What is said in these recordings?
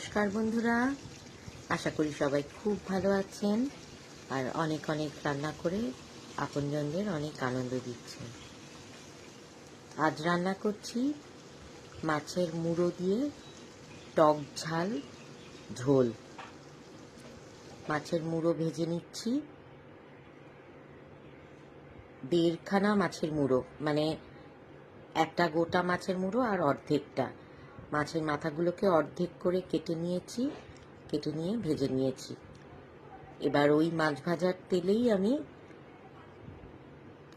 নমস্কার বন্ধুরা, আশা করি সবাই খুব ভালো আছেন আর অনেক অনেক রান্না করে আপনজনদের অনেক আনন্দ দিচ্ছেন। আজ রান্না করছি মাছের মুড়ো দিয়ে টক ঝাল ঝোল। মাছের মুড়ো ভেজে নিচ্ছি, দেড়খানা মাছের মুড়ো, মানে একটা গোটা মাছের মুড়ো আর অর্ধেকটা মাছের মাথাগুলোকে অর্ধেক করে কেটে নিয়েছি, কেটে নিয়ে ভেজে নিয়েছি। এবার ওই মাছ ভাজার তেলেই আমি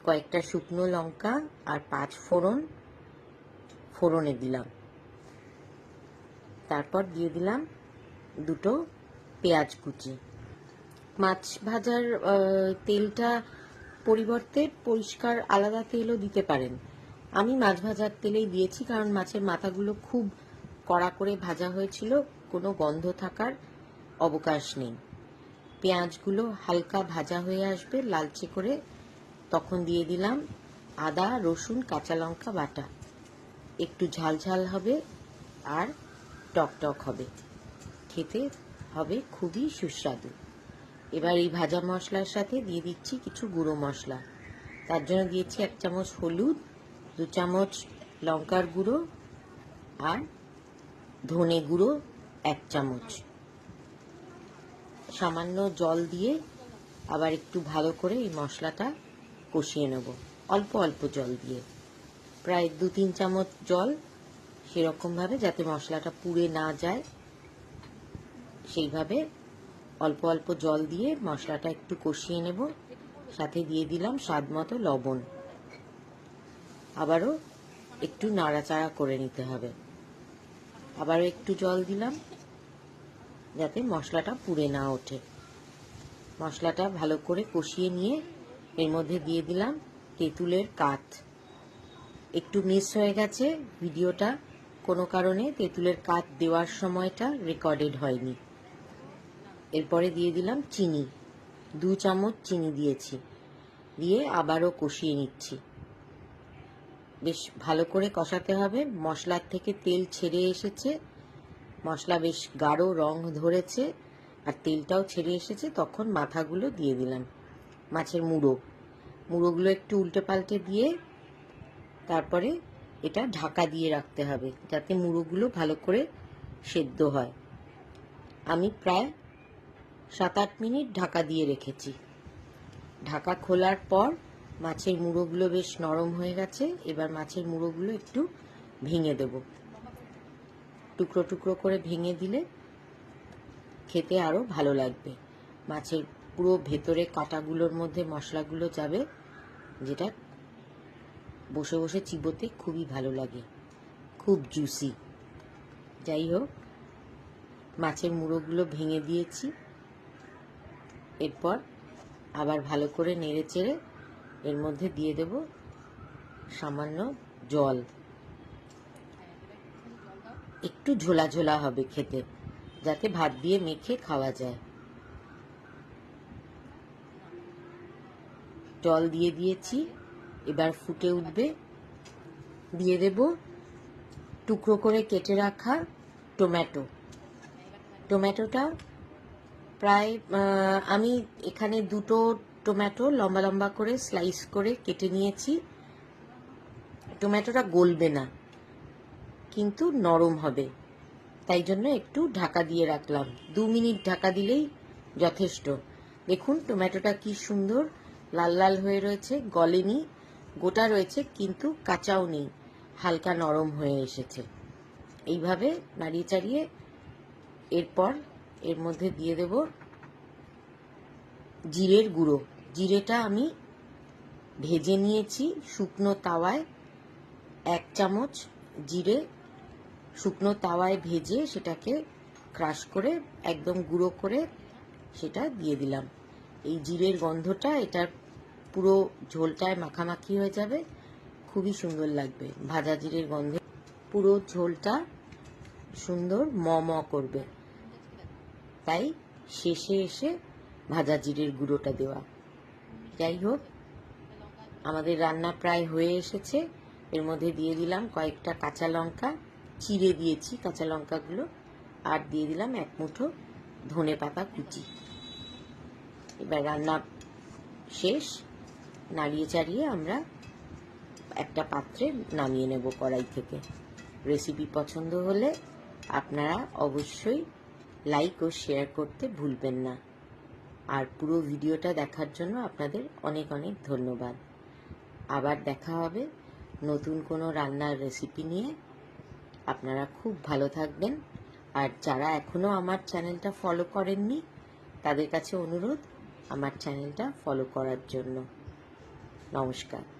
কয়েকটা শুকনো লঙ্কা আর 5 ফোড়নে দিলাম। তারপর দিয়ে দিলাম দুটো পেঁয়াজ কুচি। মাছ ভাজার তেলটা পরিবর্তে পরিষ্কার আলাদা তেলও দিতে পারেন। আমি মাছ ভাজার তেলেই দিয়েছি, কারণ মাছের মাথাগুলো খুব কড়া করে ভাজা হয়েছিল, কোনো গন্ধ থাকার অবকাশ নেই। পেঁয়াজগুলো হালকা ভাজা হয়ে আসবে লালচে করে, তখন দিয়ে দিলাম আদা রসুন কাঁচা লঙ্কা বাটা। একটু ঝাল ঝাল হবে আর টক টক হবে, খেতে হবে খুবই সুস্বাদু। এবার এই ভাজা মশলার সাথে দিয়ে দিচ্ছি কিছু গুঁড়ো মশলা। তার জন্য দিয়েছি 1 চামচ হলুদ, 2 চামচ লঙ্কার গুঁড়ো আর ধনে গুঁড়ো 1 চামচ। সামান্য জল দিয়ে আবার একটু ভালো করে এই মশলাটা কষিয়ে নেব, অল্প অল্প জল দিয়ে, প্রায় 2-3 চামচ জল, সেরকমভাবে যাতে মশলাটা পুড়ে না যায় সেইভাবে অল্প অল্প জল দিয়ে মশলাটা একটু কষিয়ে নেব। সাথে দিয়ে দিলাম স্বাদ মতো লবণ। আবারও একটু নাড়াচাড়া করে নিতে হবে। আবারও একটু জল দিলাম যাতে মশলাটা পুড়ে না ওঠে। মশলাটা ভালো করে কষিয়ে নিয়ে এর মধ্যে দিয়ে দিলাম তেঁতুলের কাঠ। একটু মিস হয়ে গেছে ভিডিওটা, কোনো কারণে তেঁতুলের কাঠ দেওয়ার সময়টা রেকর্ডেড হয়নি। এরপরে দিয়ে দিলাম চিনি, 2 চামচ চিনি দিয়েছি, দিয়ে আবারও কষিয়ে নিচ্ছি। বেশ ভালো করে কষাতে হবে। মশলার থেকে তেল ছেড়ে এসেছে, মশলা বেশ গাঢ় রং ধরেছে আর তেলটাও ছেড়ে এসেছে, তখন মাথাগুলো দিয়ে দিলাম, মাছের মুড়োগুলো একটু উল্টে পাল্টে দিয়ে তারপরে এটা ঢাকা দিয়ে রাখতে হবে যাতে মুড়োগুলো ভালো করে সেদ্ধ হয়। আমি প্রায় 7-8 মিনিট ঢাকা দিয়ে রেখেছি। ঢাকা খোলার পর মাছের মুড়োগুলো বেশ নরম হয়ে গেছে। এবার মাছের মুড়োগুলো একটু ভেঙে দেব। টুকরো টুকরো করে ভেঙে দিলে খেতে আরো ভালো লাগবে। মাছের পুরো ভেতরে কাঁটাগুলোর মধ্যে মশলাগুলো যাবে, যেটা বসে বসে চিবোতে খুবই ভালো লাগে, খুব জুসি। যাই হোক, মাছের মুড়োগুলো ভেঙে দিয়েছি। এরপর আবার ভালো করে নেড়ে চেড়ে এর মধ্যে দিয়ে দেব সামান্য জল। একটু ঝোলা ঝোলা হবে খেতে, যাতে ভাত দিয়ে মেখে খাওয়া যায়। জল দিয়ে দিয়েছি, এবার ফুটে উঠবে। দিয়ে দেব টুকরো করে কেটে রাখা টমেটোটা প্রায় আমি এখানে 2টো টমেটো লম্বা লম্বা করে স্লাইস করে কেটে নিয়েছি। টমেটোটা গলবে না, কিন্তু নরম হবে, তাই জন্য একটু ঢাকা দিয়ে রাখলাম। 2 মিনিট ঢাকা দিলেই যথেষ্ট। দেখুন টমেটোটা কি সুন্দর লাল লাল হয়ে রয়েছে, গলেনি, গোটা রয়েছে কিন্তু কাঁচাও নেই, হালকা নরম হয়ে এসেছে। এইভাবে নাড়িয়ে চাড়িয়ে এরপর এর মধ্যে দিয়ে দেব জিরের গুঁড়ো। জিরেটা আমি ভেজে নিয়েছি শুকনো তাওয়ায়, 1 চামচ জিরে শুকনো তাওয়ায় ভেজে সেটাকে ক্রাশ করে একদম গুঁড়ো করে সেটা দিয়ে দিলাম। এই জিরের গন্ধটা এটার পুরো ঝোলটায় মাখামাখি হয়ে যাবে, খুবই সুন্দর লাগবে। ভাজা জিরের গন্ধে পুরো ঝোলটা সুন্দর ম ম করবে, তাই শেষে এসে ভাজা জিরের গুঁড়োটা দেওয়া। যাই হোক, আমাদের রান্না প্রায় হয়ে এসেছে। এর মধ্যে দিয়ে দিলাম কয়েকটা কাঁচা লঙ্কা, চিড়ে দিয়েছি কাঁচা লঙ্কাগুলো, আর দিয়ে দিলাম 1 মুঠো ধনেপাতা কুচি। এবার রান্না শেষ, নাড়িয়ে চাড়িয়ে আমরা একটা পাত্রে নামিয়ে নেব কড়াই থেকে। রেসিপি পছন্দ হলে আপনারা অবশ্যই লাইক ও শেয়ার করতে ভুলবেন না। আর পুরো ভিডিওটা দেখার জন্য আপনাদের অনেক অনেক ধন্যবাদ। আবার দেখা হবে নতুন কোনো রান্নার রেসিপি নিয়ে। আপনারা খুব ভালো থাকবেন। আর যারা এখনও আমার চ্যানেলটা ফলো করেননি তাদের কাছে অনুরোধ আমার চ্যানেলটা ফলো করার জন্য। নমস্কার।